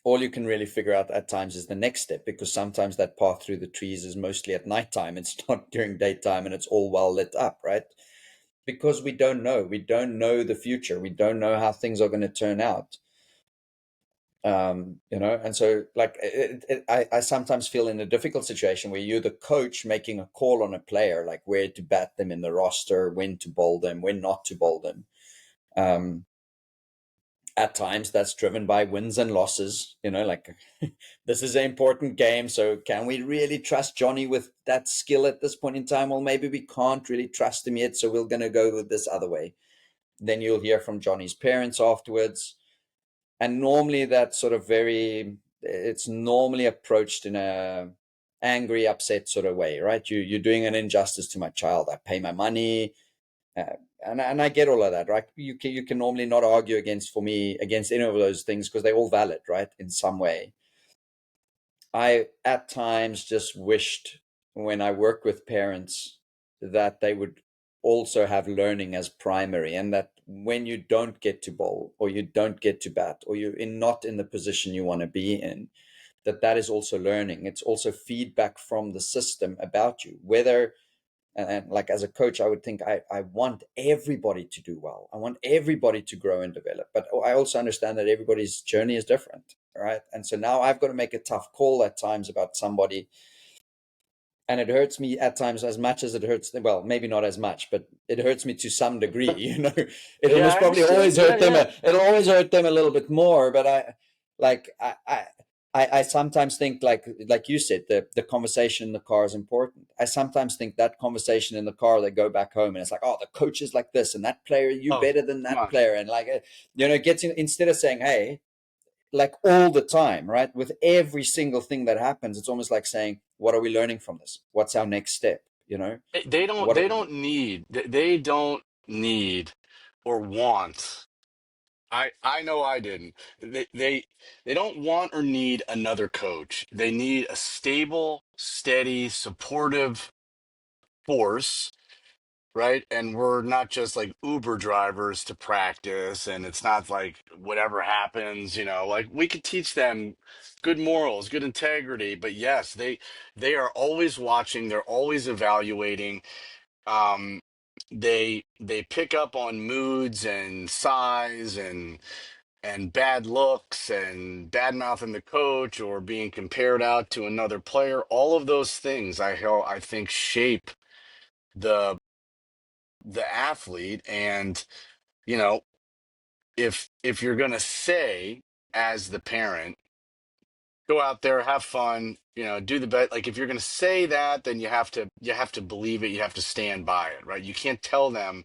all you can really figure out at times is the next step, because sometimes that path through the trees is mostly at nighttime. It's not during daytime and it's all well lit up, right? Because we don't know the future, we don't know how things are going to turn out. And so, like, I sometimes feel in a difficult situation where you're the coach making a call on a player, like where to bat them in the roster, when to bowl them, when not to bowl them. um, at times that's driven by wins and losses, like, this is an important game, so can we really trust Johnny with that skill at this point in time? Well, maybe we can't really trust him yet, so we're going to go with this other way. Then you'll hear from Johnny's parents afterwards, and normally that's sort of it's normally approached in a angry, upset sort of way, right? You're doing an injustice to my child. I pay my money, uh, and I get all of that, right? You can normally not argue against any of those things, because they're all valid, right, in some way. I at times just wished, when I work with parents, that they would also have learning as primary, and that when you don't get to bowl or you don't get to bat or not in the position you want to be in, that is also learning. It's also feedback from the system about you, whether, and like, as a coach, I would think I want everybody to do well. I want everybody to grow and develop. But I also understand that everybody's journey is different, right? And so now I've got to make a tough call at times about somebody. And it hurts me at times as much as it hurts them. Well, maybe not as much, but it hurts me to some degree. It'll Yeah, most I probably understand. always Yeah, hurt them. yeah. It'll always hurt them a little bit more. But like, I sometimes think, like you said, the conversation in the car is important. I sometimes think that conversation in the car, they go back home and it's like, oh, the coach is like this, and that player, you Oh, better than come that on. player, and like, gets in, instead of saying, hey, like, all the time, right? With every single thing that happens, it's almost like saying, what are we learning from this? What's our next step? They don't. What? They don't need. They don't need or want. I know I didn't. They don't want or need another coach. They need a stable, steady, supportive force, right? And we're not just like Uber drivers to practice, and it's not like whatever happens, like we could teach them good morals, good integrity, but yes, they are always watching, they're always evaluating. Um they pick up on moods and sighs and bad looks and bad mouthing the coach or being compared out to another player. All of those things I think shape the the athlete. And you know if you're going to say, as the parent, go out there, have fun, do the best, like if you're going to say that, then you have to believe it, you have to stand by it, right? You can't tell them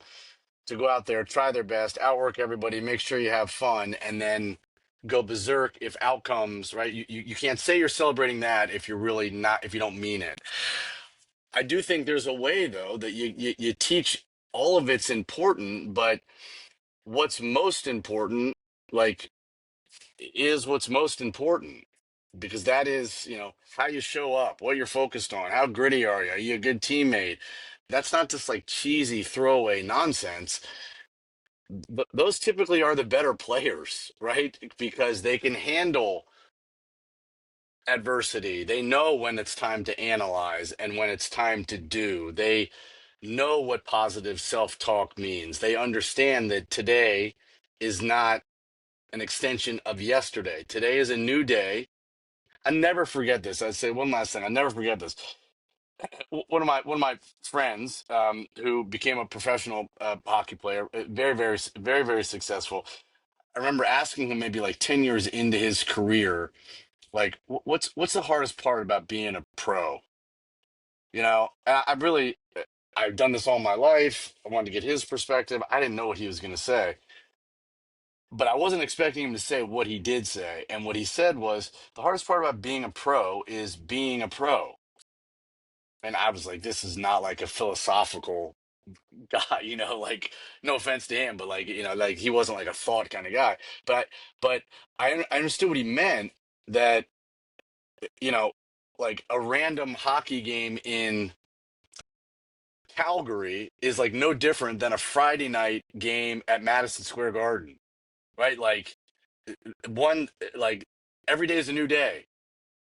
to go out there, try their best, outwork everybody, make sure you have fun, and then go berserk if outcomes, right? You can't say you're celebrating that if you're really not, if you don't mean it. I do think there's a way though that you teach all of it's important, but what's most important, like, is what's most important, because that is, how you show up, what you're focused on, how gritty are you, are you a good teammate? That's not just like cheesy throwaway nonsense. But those typically are the better players, right? Because they can handle adversity. They know when it's time to analyze and when it's time to do. They know what positive self-talk means. They understand that today is not an extension of yesterday. Today is a new day. I never forget this. I say one last thing. I never forget this. One of my friends, who became a professional hockey player, very very very successful. I remember asking him maybe like 10 years into his career, like, what's the hardest part about being a pro? And I've done this all my life. I wanted to get his perspective. I didn't know what he was going to say, but I wasn't expecting him to say what he did say. And what he said was, the hardest part about being a pro is being a pro. And I was like, this is not like a philosophical guy, like, no offense to him, but like, like, he wasn't like a thought kind of guy. But I understood what he meant, that, you know, like a random hockey game in Calgary is like no different than a Friday night game at Madison Square Garden, right? Like, one, like, every day is a new day.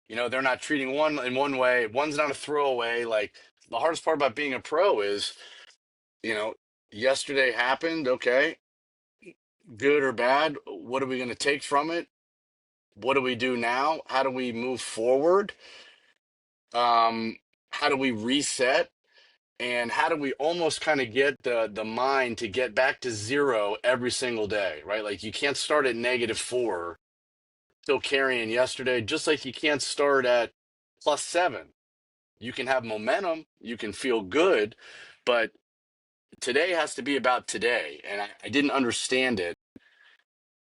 They're not treating one in one way. One's not a throwaway. Like, the hardest part about being a pro is, you know, yesterday happened. Okay, good or bad. What are we going to take from it? What do we do now? How do we move forward? How do we reset? And how do we almost kind of get the mind to get back to zero every single day, right? Like, you can't start at -4, still carrying yesterday, just like you can't start at +7. You can have momentum, you can feel good, but today has to be about today. And I didn't understand it.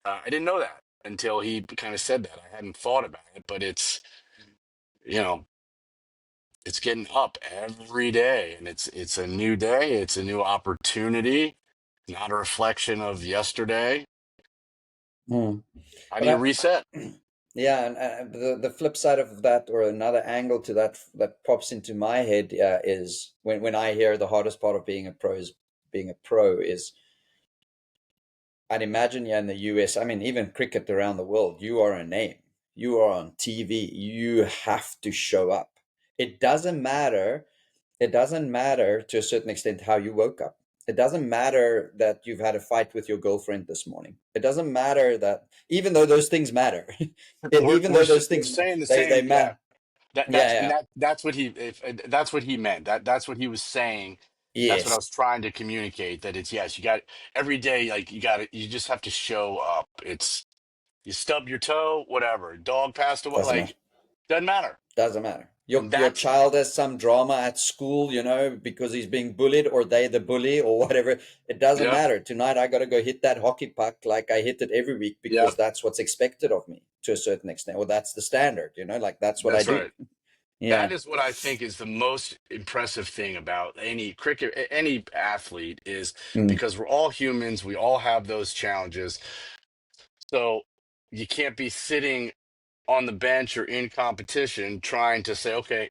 I didn't know that until he kind of said that. I hadn't thought about it, but you know, it's getting up every day, and it's a new day, it's a new opportunity, not a reflection of yesterday. Hmm. How do But you reset? yeah, and the flip side of that, or another angle to that that pops into my head, is when I hear the hardest part of being a pro is being a pro is, I'd imagine, yeah, in the US, I mean, even cricket around the world, you are a name. You are on TV. You have to show up. It doesn't matter. It doesn't matter to a certain extent how you woke up. It doesn't matter that you've had a fight with your girlfriend this morning. It doesn't matter that, even though those things matter, we're, even we're, though those we're things, saying the they same. Yeah, matter. that Yeah, that's and yeah. that's what he, if that's what he meant, that's what he was saying. That's what I Yes, was trying to communicate, that it's, yes, you got every day, like, you just have to show up. It's, you stub your toe, whatever, dog passed away, doesn't matter. like, doesn't matter. Doesn't matter. And Your that's, child has some drama at school, because he's being bullied, or they the bully, or whatever. It doesn't yep, matter. Tonight I got to go hit that hockey puck like I hit it every week, yep, because that's what's expected of me to a certain extent, or that's the standard. Like that's what I that's do. right. Yeah. That is what I think is the most impressive thing about any cricket, any athlete, is Mm, because we're all humans, we all have those challenges. So you can't be sitting on the bench or in competition trying to say, okay,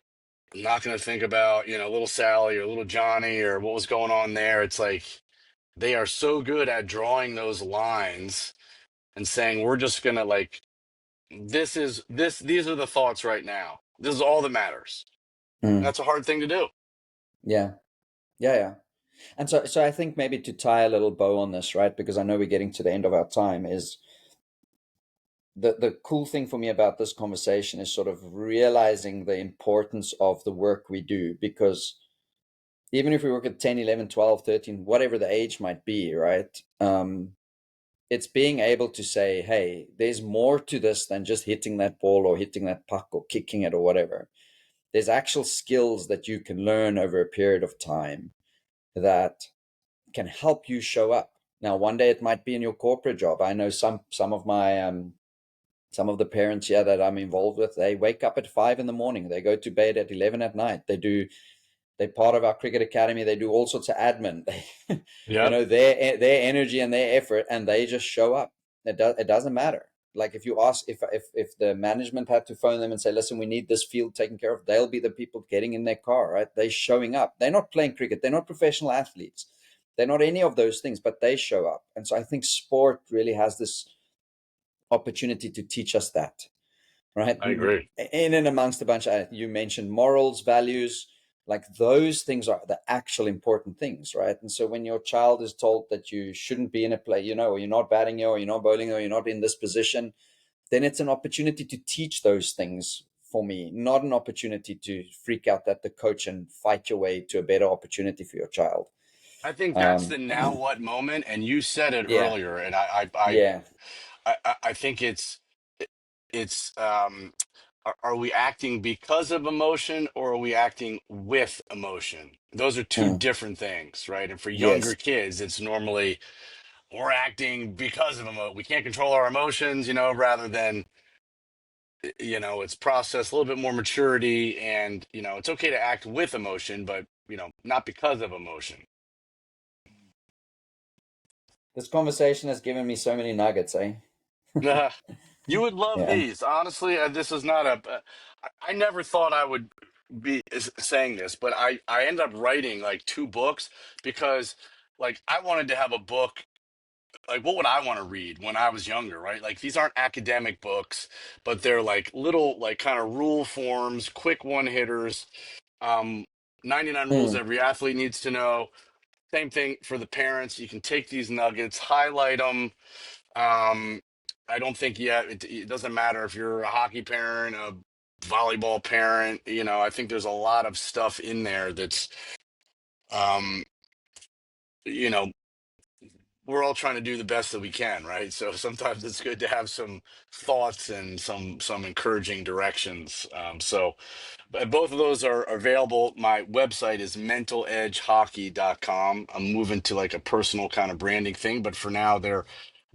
I'm not going to think about, little Sally or little Johnny or what was going on there. It's like, they are so good at drawing those lines and saying, we're just going to, like, these are the thoughts right now. This is all that matters. And mm, that's a hard thing to do. yeah. Yeah. Yeah. And so I think maybe to tie a little bow on this, right? Because I know we're getting to the end of our time, is the cool thing for me about this conversation is sort of realizing the importance of the work we do, because even if we work at 10, 11, 12, 13, whatever the age might be, right? It's being able to say, hey, there's more to this than just hitting that ball or hitting that puck or kicking it or whatever. There's actual skills that you can learn over a period of time that can help you show up. Now, one day it might be in your corporate job. I know some of my some of the parents here that I'm involved with, they wake up at 5 in the morning. They go to bed at 11 at night. They do They're part of our cricket academy. They do all sorts of admin. They, Yep. their energy and their effort, and they just show up. It doesn't matter. Like if you ask, if the management had to phone them and say, listen, we need this field taken care of, they'll be the people getting in their car, right? They're showing up. They're not playing cricket. They're not professional athletes. They're not any of those things, but they show up. And so I think sport really has this opportunity to teach us that, right? I agree. In and amongst a bunch of, you mentioned morals, values, like those things are the actual important things, right? And so when your child is told that you shouldn't be in a play, or you're not batting here, or you're not bowling, or you're not in this position, then it's an opportunity to teach those things for me, not an opportunity to freak out at the coach and fight your way to a better opportunity for your child. I think that's Um, the now what moment, and you said it yeah, earlier, and yeah, I think it's are we acting because of emotion or are we acting with emotion? Those are two mm, different things, right? And for younger yes. kids, it's normally we're acting because of emotion. We can't control our emotions, rather than, it's processed a little bit more maturity, and, it's okay to act with emotion, but, not because of emotion. This conversation has given me so many nuggets, eh? You would love Yeah. these. Honestly, this is not I never thought I would be saying this, but I ended up writing like two books because like I wanted to have a book. Like, what would I want to read when I was younger, right? Like, these aren't academic books, but they're like little, like kind of rule forms, quick one hitters, um, 99 rules Mm. every athlete needs to know. Same thing for the parents. You can take these nuggets, highlight them. um, I don't think yet it doesn't matter if you're a hockey parent, a volleyball parent. I think there's a lot of stuff in there that's, um, you know, we're all trying to do the best that we can, right? So sometimes it's good to have some thoughts and some encouraging directions. So but both of those are available. My website is mentaledgehockey.com. I'm moving to like a personal kind of branding thing, but for now they're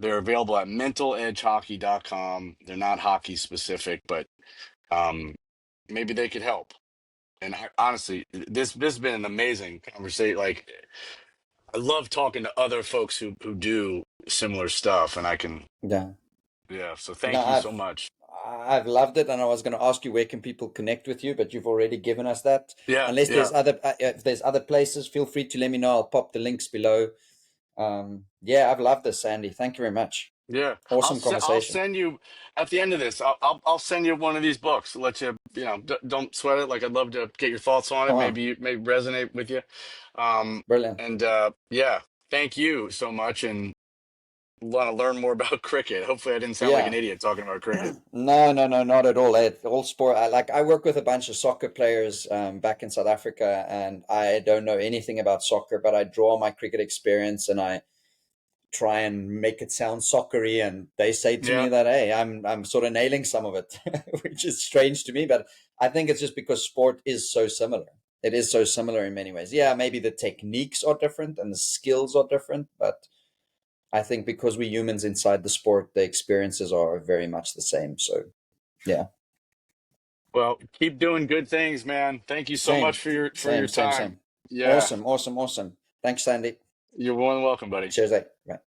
available at mentaledgehockey.com. They're not hockey specific, but um, maybe they could help. And honestly, this has been an amazing conversation. Like, I love talking to other folks who do similar stuff, and I can, Yeah. yeah. So No, thank you so much. I've loved it, and I was going to ask you where can people connect with you, but you've already given us that. Yeah, Unless yeah, if there's other places, feel free to let me know. I'll pop the links below. Yeah, I've loved this, Sandy. Thank you very much. yeah. Awesome I'll conversation. send you at the end of this. I'll send you one of these books. Let you, don't sweat it. Like, I'd love to get your thoughts on it. Come on, Maybe resonate with you. brilliant. And yeah, thank you so much, and want to learn more about cricket. Hopefully, I didn't sound like an Yeah. idiot talking about cricket. No, no, no, not at all. All sport. I work with a bunch of soccer players back in South Africa, and I don't know anything about soccer, but I draw my cricket experience and I try and make it sound soccery. And they say to Yeah. me that, hey, I'm sort of nailing some of it, which is strange to me, but I think it's just because sport is so similar. It is so similar in many ways. Yeah, maybe the techniques are different and the skills are different, but I think because we're humans inside the sport, the experiences are very much the same. So yeah, Well, keep doing good things, man. Thank you so same, much for your same, same, time. same. Yeah, Awesome, awesome, awesome. Thanks, Sandy. you're more than welcome, buddy. Cheers, eh? Bye.